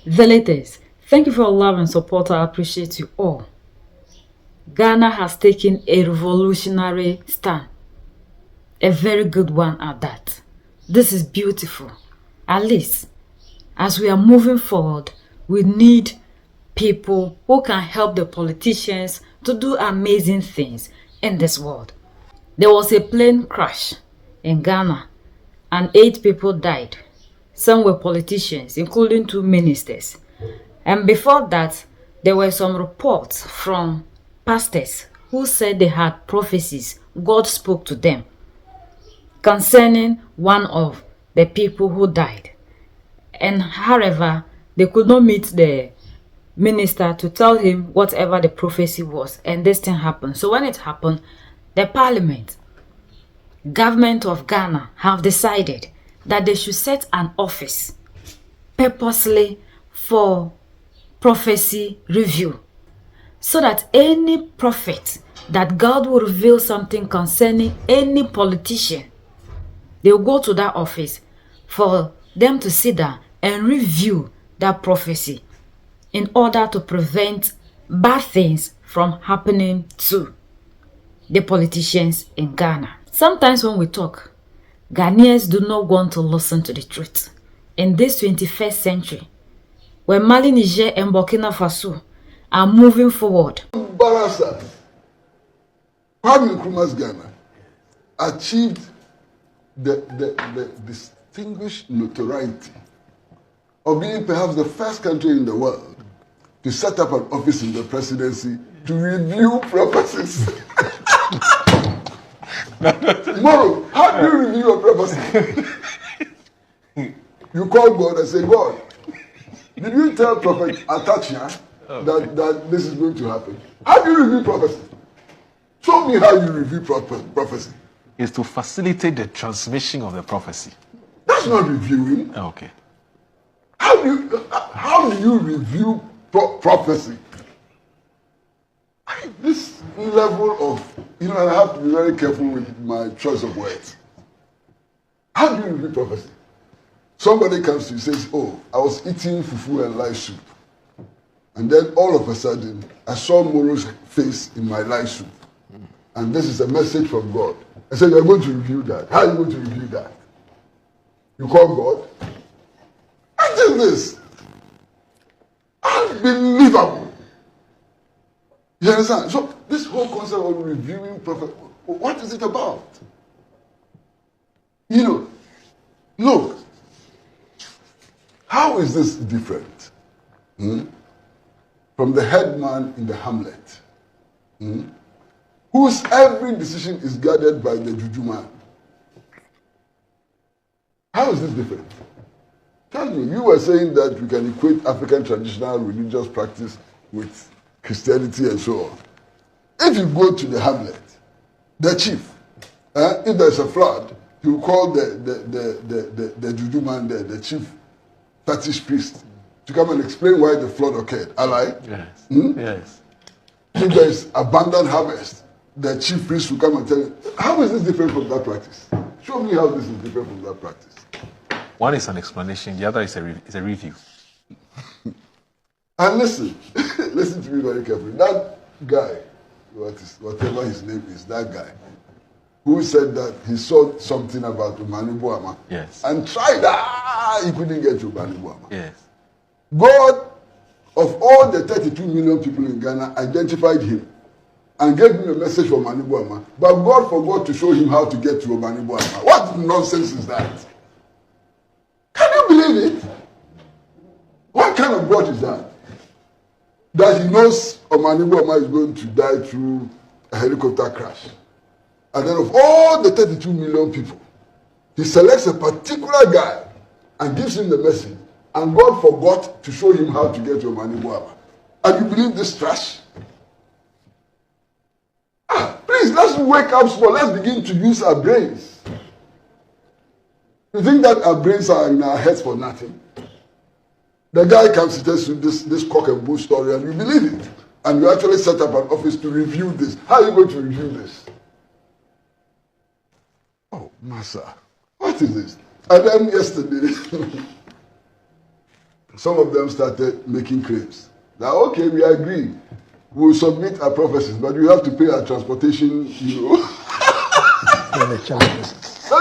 The latest. Thank you for your love and support. I appreciate you all. Ghana has taken a revolutionary stand. A very good one at that. This is beautiful. At least, as we are moving forward, we need people who can help the politicians to do amazing things in this world. There was a plane crash in Ghana and 8 people died. Some were politicians, including 2 ministers. And before that, there were some reports from pastors who said they had prophecies. God spoke to them concerning one of the people who died. And however, they could not meet the minister to tell him whatever the prophecy was, and this thing happened. So when it happened, the parliament, government of Ghana have decided that they should set an office purposely for prophecy review, so that any prophet that God will reveal something concerning any politician, they will go to that office for them to sit down and review that prophecy in order to prevent bad things from happening to the politicians in Ghana. Sometimes when we talk, Ghanaians do not want to listen to the truth. In this 21st century, when Mali, Niger, and Burkina Faso are moving forward, Barasa, Kwame Nkrumah's Ghana achieved the distinguished notoriety of being perhaps the first country in the world to set up an office in the presidency to review prophecies. Moro, how do you review a prophecy? You call God and say, God, did you tell Prophet Atachia that this is going to happen? How do you review prophecy? Show me how you review prophecy. Is to facilitate the transmission of the prophecy. That's not reviewing. Okay. How do you review prophecy? This level of, I have to be very careful with my choice of words. How do you review prophecy? Somebody comes to you and says, oh, I was eating fufu and lice soup. And then all of a sudden, I saw Moro's face in my lice soup. And this is a message from God. I said, you're going to review that. How are you going to review that? You call God? What is this? Unbelievable. You understand? So this whole concept of reviewing prophet, what is it about? Look, how is this different from the headman in the hamlet, whose every decision is guided by the juju man? How is this different? Tell me, you were saying that we can equate African traditional religious practice with Christianity and so on. If you go to the hamlet, the chief, if there's a flood, he will call the juju man there, the chief fetish priest, to come and explain why the flood occurred. Ally? Yes. Yes. If there is abundant harvest, the chief priest will come and tell you, how is this different from that practice? Show me how this is different from that practice. One is an explanation, the other is a review. And listen, listen to me very carefully. That guy, whatever his name is, that guy, who said that he saw something about Umani Buama. Yes. And tried, he couldn't get to Umani Buama. Yes. God, of all the 32 million people in Ghana, identified him and gave him a message for Umani Buama. But God forgot to show him how to get to Umani Buama. What nonsense is that? Can you believe it? What kind of God is that? That he knows Omani Buama is going to die through a helicopter crash. And then of all the 32 million people, he selects a particular guy and gives him the message. And God forgot to show him how to get to Omani Buama. And you believe this trash? Please, let's wake up small. Let's begin to use our brains. You think that our brains are in our heads for nothing? The guy comes to tell you this cock and bull story and you believe it. And you actually set up an office to review this. How are you going to review this? Oh, Massa, what is this? And then yesterday, some of them started making claims. Now, okay, we agree. We'll submit our prophecies, but we have to pay our transportation, Now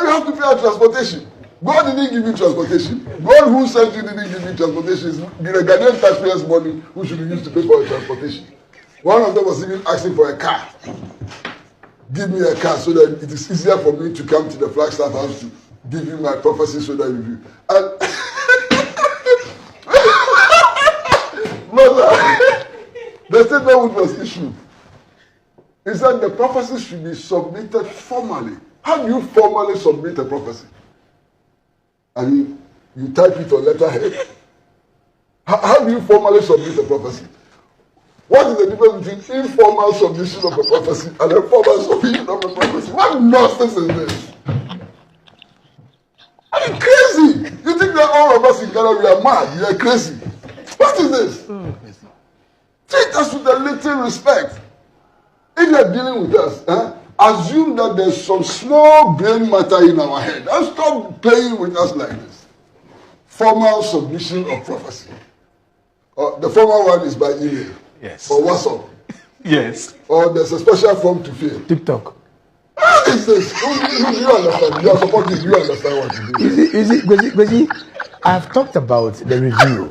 you have to pay our transportation. God didn't give you transportation. God who sent you didn't give you transportation. It's the Ghanaian taxpayers' money who should be used to pay for your transportation. One of them was even asking for a car. Give me a car so that it is easier for me to come to the Flagstaff house to give you my prophecy so that you. And the statement which was issued is that the prophecy should be submitted formally. How do you formally submit a prophecy? I mean, you type it on letterhead. How do you formally submit a prophecy? What is the difference between informal submission of a prophecy and a formal submission of a prophecy? What nonsense is this? I mean, crazy. You think that all of us in Ghana, we are mad? You are crazy. What is this? Treat us with a little respect. If you are dealing with us, assume that there's some small brain matter in our head. And stop playing with us like this. Formal submission of prophecy. The formal one is by email. Yes. Or WhatsApp. Yes. Or there's a special form to fill. TikTok. What is this? You understand? You are supporting. You understand what you do. You see, I've talked about the review,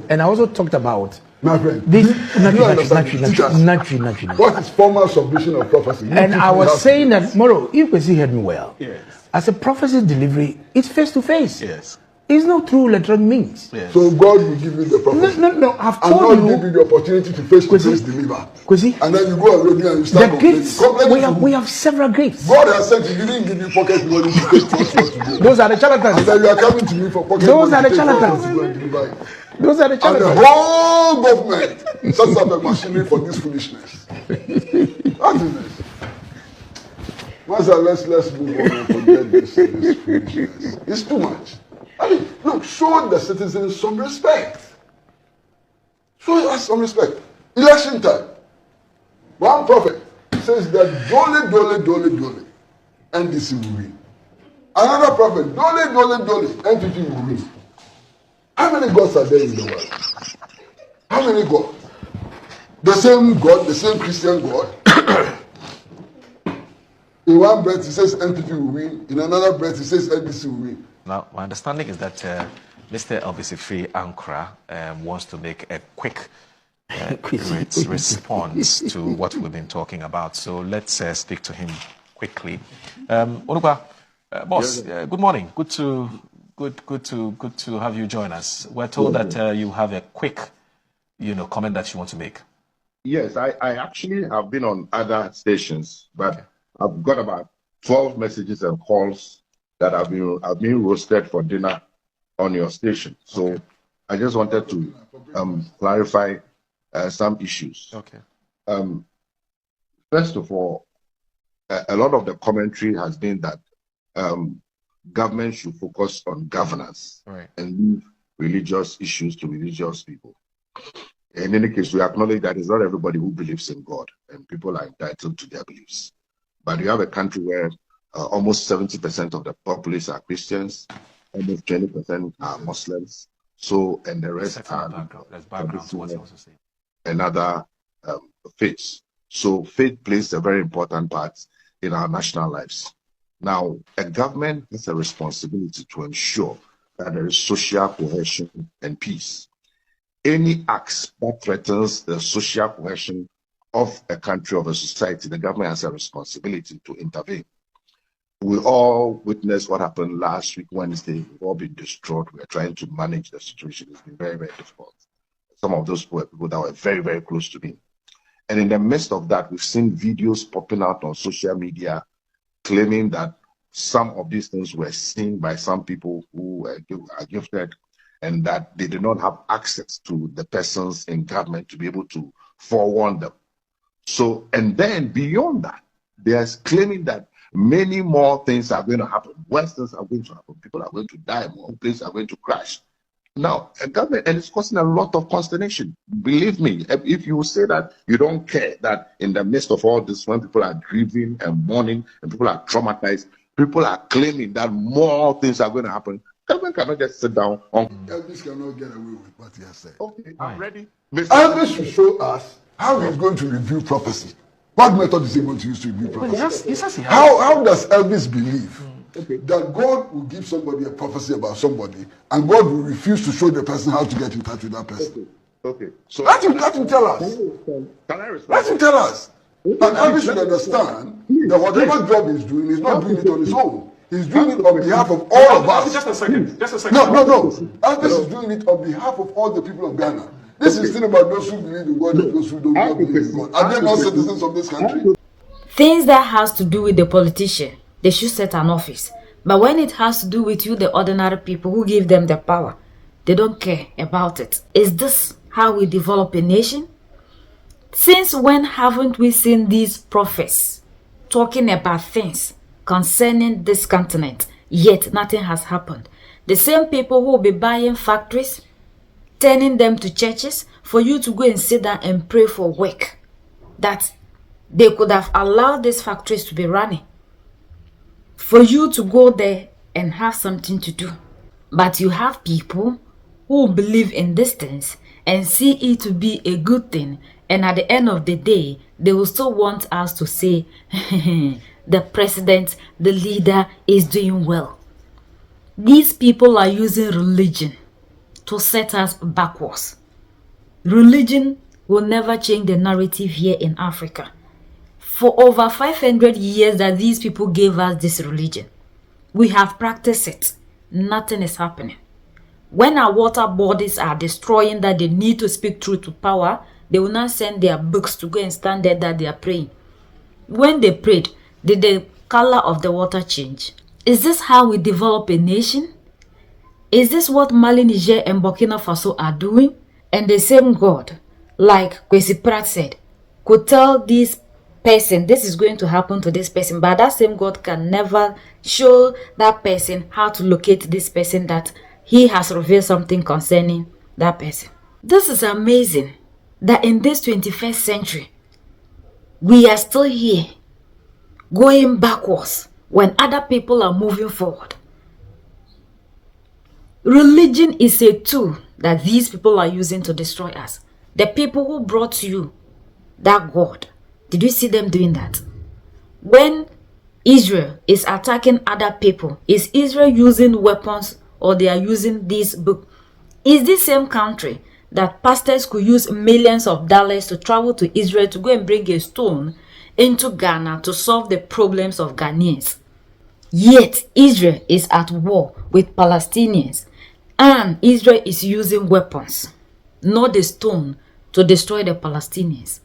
and I also talked about my friend. this naturally. What is formal submission of prophecy? And I was saying that, Moro, if Kwesi heard me well, yes. As a prophecy delivery, it's face to face. Yes. It's not through electronic means. Yes. So God will give you the prophecy. No. I've told you. And not give you the opportunity to face deliver. Kwesi, and then you go already and you start the gifts. We have several gifts. God has said he didn't give you pocket money to take transport to go. Those are the charlatans. And then you are coming to me for pocket Those money are the charlatans. Those are the charlatans. And the whole government sets up a machinery for this foolishness. What is this? Master, let's move on and forget this foolishness. It's too much. I mean, look, show the citizens some respect. Show us some respect. Election time. One prophet says that dole, NDC will win. Another prophet, dole, NPP will win. How many gods are there in the world? How many gods? The same God, the same Christian God. In one breath, he says NPP will win. In another breath, he says NDC will win. Now, my understanding is that Mr. Elbisifi Ankara wants to make a quick response to what we've been talking about. So let's speak to him quickly. Onuba, boss, good morning. Good to have you join us. We're told that you have a quick, comment that you want to make. Yes, I actually have been on other stations, but I've got about 12 messages and calls that have been roasted for dinner on your station. So I just wanted to clarify some issues. Okay. First of all, a lot of the commentary has been that government should focus on governance, right, and leave religious issues to religious people. In any case, we acknowledge that it's not everybody who believes in God, and people are entitled to their beliefs. But you have a country where almost 70% of the populace are Christians, almost 20% are Muslims. So, and the rest are background to what you also say. Another faiths. So, faith plays a very important part in our national lives. Now, a government has a responsibility to ensure that there is social cohesion and peace. Any acts that threatens the social cohesion of a country, of a society, the government has a responsibility to intervene. We all witnessed what happened last week, Wednesday. We've all been distraught. We're trying to manage the situation. It's been very, very difficult. Some of those were people that were very, very close to me. And in the midst of that, we've seen videos popping out on social media claiming that some of these things were seen by some people who are gifted, and that they did not have access to the persons in government to be able to forewarn them. So, and then beyond that, there's claiming that many more things are going to happen. Worse things are going to happen. People are going to die. More places are going to crash. Now, a government, and it's causing a lot of consternation. Believe me, if you say that you don't care, that in the midst of all this, when people are grieving and mourning and people are traumatized, people are claiming that more things are going to happen, Government cannot just sit down on. Elvis cannot get away with what he has said. Okay, I'm ready. Elvis should show us how he's going to review prophecy. What method is he going to use to review prophecy? He says he has. How does Elvis believe that God will give somebody a prophecy about somebody and God will refuse to show the person how to get in touch with that person? Okay. So Let him tell us. Can I respond? Let him tell us. And Elvis should understand that whatever job he's doing, he's not doing it on his own. He's doing it on behalf of all of us. Just a second. No. Elvis is doing it on behalf of all the people of Ghana. This is still about those who believe in God and those who do not believe in God. Are they not citizens of this country? Things that has to do with the politician, they should set an office. But when it has to do with you, the ordinary people who give them the power, they don't care about it. Is this how we develop a nation? Since when haven't we seen these prophets talking about things concerning this continent, yet nothing has happened? The same people who will be buying factories, turning them to churches for you to go and sit down and pray for work, that they could have allowed these factories to be running, for you to go there and have something to do. But you have people who believe in these things and see it to be a good thing, and at the end of the day, they will still want us to say, the president, the leader is doing well. These people are using religion to set us backwards. Religion will never change the narrative here in Africa. For over 500 years that these people gave us this religion, we have practiced it. Nothing is happening. When our water bodies are destroying that they need to speak truth to power, they will not send their books to go and stand there that they are praying. When they prayed, did the color of the water change? Is this how we develop a nation? Is this what Mali, Niger, and Burkina Faso are doing? And the same God, like Kwesi Pratt said, could tell this person this is going to happen to this person, but that same God can never show that person how to locate this person, that he has revealed something concerning that person. This is amazing that in this 21st century, we are still here going backwards when other people are moving forward. Religion is a tool that these people are using to destroy us. The people who brought you that God, did you see them doing that? When Israel is attacking other people, is Israel using weapons or they are using this book? Is this same country that pastors could use millions of dollars to travel to Israel to go and bring a stone into Ghana to solve the problems of Ghanaians? Yet Israel is at war with Palestinians, and Israel is using weapons, not the stone, to destroy the Palestinians.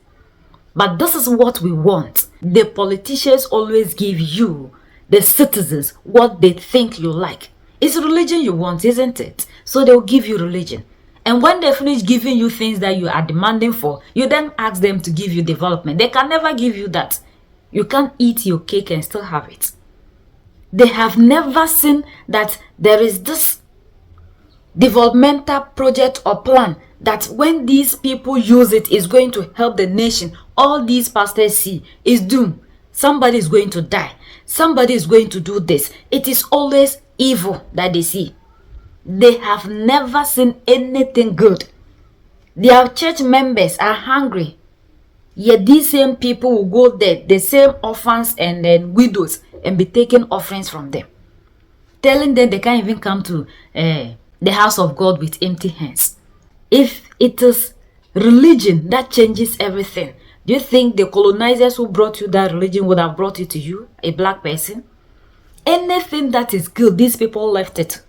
But this is what we want. The politicians always give you, the citizens, what they think you like. It's religion you want, isn't it? So they'll give you religion. And when they finish giving you things that you are demanding for, you then ask them to give you development. They can never give you that. You can't eat your cake and still have it. They have never seen that there is this developmental project or plan that when these people use it is going to help the nation. All these pastors see is doom. Somebody is going to die. Somebody is going to do this. It is always evil that they see. They have never seen anything good. Their church members are hungry. Yet these same people will go there, the same orphans and then widows, and be taking offerings from them, telling them they can't even come to the house of God with empty hands. If it is religion that changes everything, do you think the colonizers who brought you that religion would have brought it to you, a black person? Anything that is good, these people left it.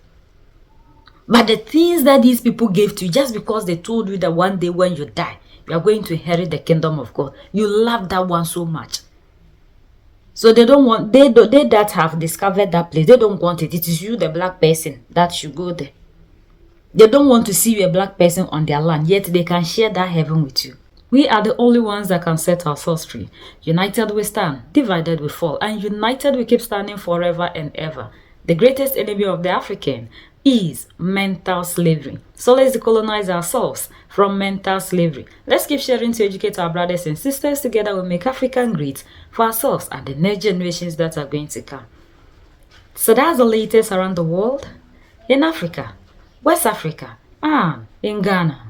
But the things that these people gave to you, just because they told you that one day when you die, you are going to inherit the kingdom of God, you love that one so much. So they don't want, they that have discovered that place, they don't want it. It is you, the black person, that should go there. They don't want to see you, a black person, on their land, yet they can share that heaven with you. We are the only ones that can set ourselves free. United we stand, divided we fall, and united we keep standing forever and ever. The greatest enemy of the African is mental slavery. So let's decolonize ourselves from mental slavery. Let's keep sharing to educate our brothers and sisters. Together we'll make Africa great for ourselves and the next generations that are going to come. So that's the latest around the world. in Africa, West Africa, and in Ghana.